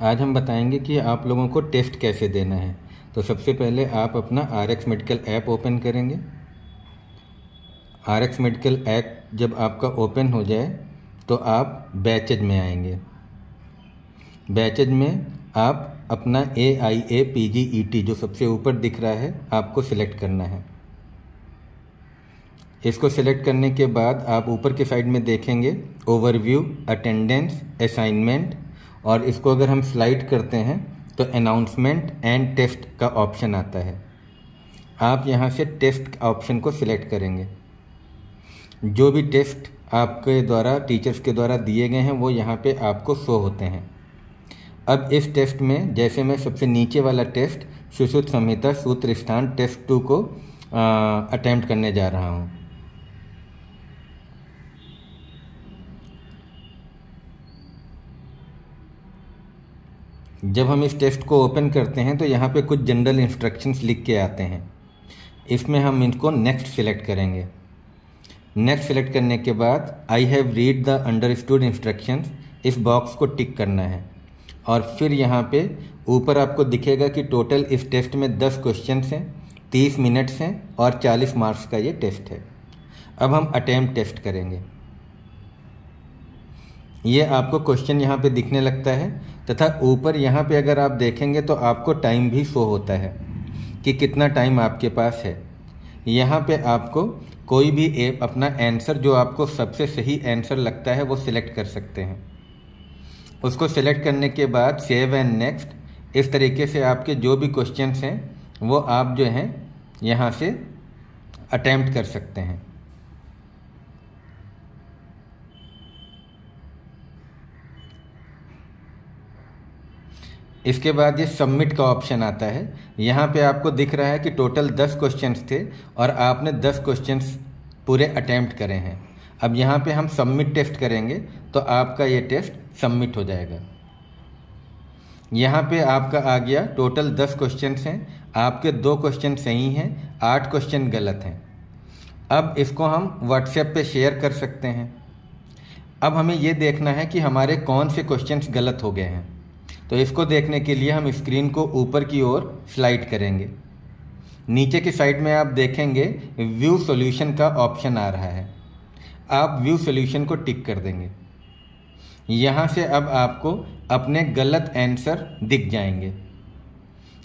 आज हम बताएंगे कि आप लोगों को टेस्ट कैसे देना है। तो सबसे पहले आप अपना RX मेडिकल ऐप ओपन करेंगे। RX मेडिकल ऐप जब आपका ओपन हो जाए तो आप बैचेज में आएंगे। बैचेज में आप अपना AIA PGET जो सबसे ऊपर दिख रहा है आपको सिलेक्ट करना है। इसको सिलेक्ट करने के बाद आप ऊपर के साइड में देखेंगे ओवरव्यू, अटेंडेंस, असाइनमेंट, और इसको अगर हम स्लाइड करते हैं तो अनाउंसमेंट एंड टेस्ट का ऑप्शन आता है। आप यहाँ से टेस्ट ऑप्शन को सिलेक्ट करेंगे। जो भी टेस्ट आपके द्वारा टीचर्स के द्वारा दिए गए हैं वो यहाँ पे आपको शो होते हैं। अब इस टेस्ट में जैसे मैं सबसे नीचे वाला टेस्ट सुश्रुत संहिता सूत्र स्थान टेस्ट 2 को अटेम्प्ट करने जा रहा हूँ। जब हम इस टेस्ट को ओपन करते हैं तो यहाँ पे कुछ जनरल इंस्ट्रक्शंस लिख के आते हैं। इसमें हम इनको नेक्स्ट सिलेक्ट करेंगे। नेक्स्ट सिलेक्ट करने के बाद I have read the understood instructions, इस बॉक्स को टिक करना है। और फिर यहाँ पे ऊपर आपको दिखेगा कि टोटल इस टेस्ट में 10 क्वेश्चंस हैं, 30 मिनट्स हैं और 40 मार्क्स का ये टेस्ट है। अब हम अटेम्प्ट टेस्ट करेंगे। ये आपको क्वेश्चन यहाँ पे दिखने लगता है तथा ऊपर यहाँ पे अगर आप देखेंगे तो आपको टाइम भी शो होता है कि कितना टाइम आपके पास है। यहाँ पे आपको कोई भी अपना आंसर जो आपको सबसे सही आंसर लगता है वो सिलेक्ट कर सकते हैं। उसको सिलेक्ट करने के बाद सेव एंड नेक्स्ट, इस तरीके से आपके जो भी क्वेश्चंस हैं वो आप जो हैं यहाँ से अटेम्प्ट कर सकते हैं। इसके बाद ये सबमिट का ऑप्शन आता है। यहाँ पे आपको दिख रहा है कि टोटल 10 क्वेश्चंस थे और आपने 10 क्वेश्चंस पूरे अटेम्प्ट करे हैं। अब यहाँ पे हम सबमिट टेस्ट करेंगे तो आपका ये टेस्ट सबमिट हो जाएगा। यहाँ पे आपका आ गया टोटल 10 क्वेश्चंस हैं, आपके 2 क्वेश्चन सही हैं, 8 क्वेश्चन गलत हैं। अब इसको हम व्हाट्सएप पे शेयर कर सकते हैं। अब हमें ये देखना है कि हमारे कौन से क्वेश्चंस गलत हो गए हैं। तो इसको देखने के लिए हम स्क्रीन को ऊपर की ओर स्लाइड करेंगे। नीचे की साइड में आप देखेंगे व्यू सॉल्यूशन का ऑप्शन आ रहा है। आप व्यू सॉल्यूशन को टिक कर देंगे। यहाँ से अब आपको अपने गलत आंसर दिख जाएंगे।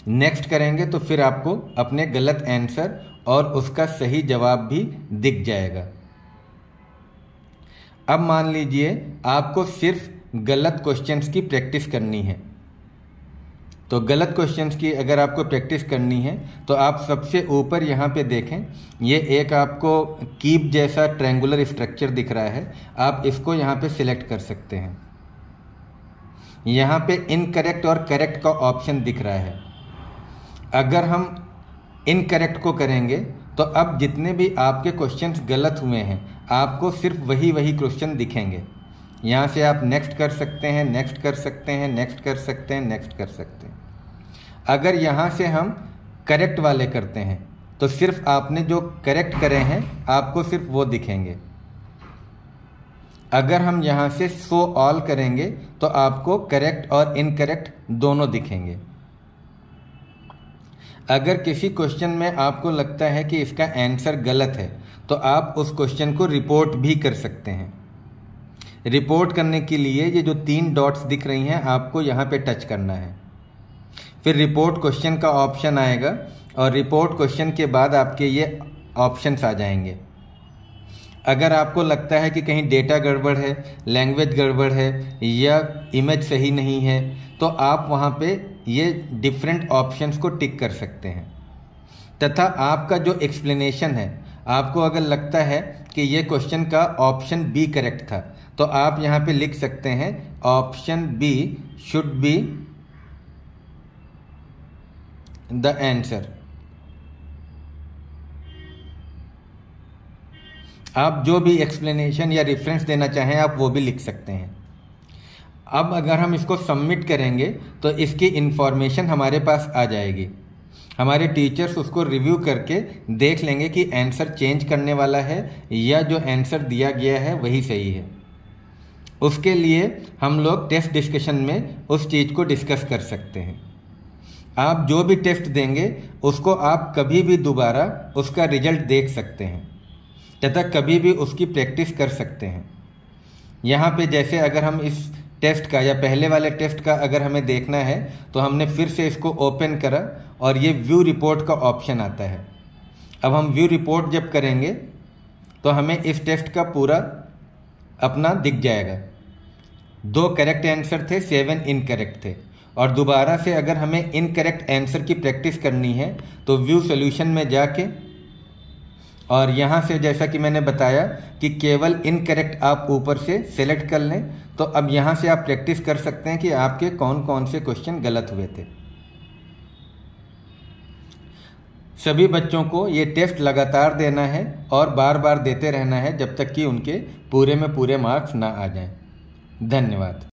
नेक्स्ट करेंगे तो फिर आपको अपने गलत आंसर और उसका सही जवाब भी दिख जाएगा। अब मान लीजिए आपको सिर्फ गलत क्वेश्चंस की प्रैक्टिस करनी है। तो गलत क्वेश्चंस की अगर आपको प्रैक्टिस करनी है तो आप सबसे ऊपर यहाँ पे देखें, ये एक आपको कीप जैसा ट्रायंगुलर स्ट्रक्चर दिख रहा है। आप इसको यहाँ पे सिलेक्ट कर सकते हैं। यहाँ पे इनकरेक्ट और करेक्ट का ऑप्शन दिख रहा है। अगर हम इनकरेक्ट को करेंगे तो अब जितने भी आपके क्वेश्चंस गलत हुए हैं आपको सिर्फ वही क्वेश्चन दिखेंगे। यहाँ से आप नेक्स्ट कर सकते हैं, नेक्स्ट कर सकते हैं, नेक्स्ट कर सकते हैं, नेक्स्ट कर सकते हैं। अगर यहाँ से हम करेक्ट वाले करते हैं तो सिर्फ आपने जो करेक्ट करे हैं आपको सिर्फ वो दिखेंगे। अगर हम यहाँ से शो ऑल करेंगे तो आपको करेक्ट और इनकरेक्ट दोनों दिखेंगे। अगर किसी क्वेश्चन में आपको लगता है कि इसका आंसर गलत है तो आप उस क्वेश्चन को रिपोर्ट भी कर सकते हैं। रिपोर्ट करने के लिए ये जो 3 डॉट्स दिख रही हैं आपको यहाँ पे टच करना है। फिर रिपोर्ट क्वेश्चन का ऑप्शन आएगा और रिपोर्ट क्वेश्चन के बाद आपके ये ऑप्शंस आ जाएंगे। अगर आपको लगता है कि कहीं डेटा गड़बड़ है, लैंग्वेज गड़बड़ है या इमेज सही नहीं है तो आप वहाँ पे ये डिफरेंट ऑप्शंस को टिक कर सकते हैं। तथा आपका जो एक्सप्लेनेशन है, आपको अगर लगता है कि ये क्वेश्चन का ऑप्शन बी करेक्ट था तो आप यहाँ पे लिख सकते हैं option B should be the answer. आप जो भी एक्सप्लेनेशन या रेफरेंस देना चाहें आप वो भी लिख सकते हैं। अब अगर हम इसको सबमिट करेंगे तो इसकी इंफॉर्मेशन हमारे पास आ जाएगी। हमारे टीचर्स उसको रिव्यू करके देख लेंगे कि आंसर चेंज करने वाला है या जो आंसर दिया गया है वही सही है। उसके लिए हम लोग टेस्ट डिस्कशन में उस चीज़ को डिस्कस कर सकते हैं। आप जो भी टेस्ट देंगे उसको आप कभी भी दोबारा उसका रिजल्ट देख सकते हैं तथा कभी भी उसकी प्रैक्टिस कर सकते हैं। यहाँ पे जैसे अगर हम इस टेस्ट का या पहले वाले टेस्ट का अगर हमें देखना है तो हमने फिर से इसको ओपन करा और ये व्यू रिपोर्ट का ऑप्शन आता है। अब हम व्यू रिपोर्ट जब करेंगे तो हमें इस टेस्ट का पूरा अपना दिख जाएगा। 2 करेक्ट आंसर थे, 7 इनकरेक्ट थे। और दोबारा से अगर हमें इनकरेक्ट आंसर की प्रैक्टिस करनी है तो व्यू सॉल्यूशन में जाके और यहाँ से जैसा कि मैंने बताया कि केवल इनकरेक्ट आप ऊपर से सेलेक्ट कर लें, तो अब यहाँ से आप प्रैक्टिस कर सकते हैं कि आपके कौन कौन से क्वेश्चन गलत हुए थे। सभी बच्चों को ये टेस्ट लगातार देना है और बार बार देते रहना है जब तक कि उनके पूरे में पूरे मार्क्स ना आ जाएं। धन्यवाद।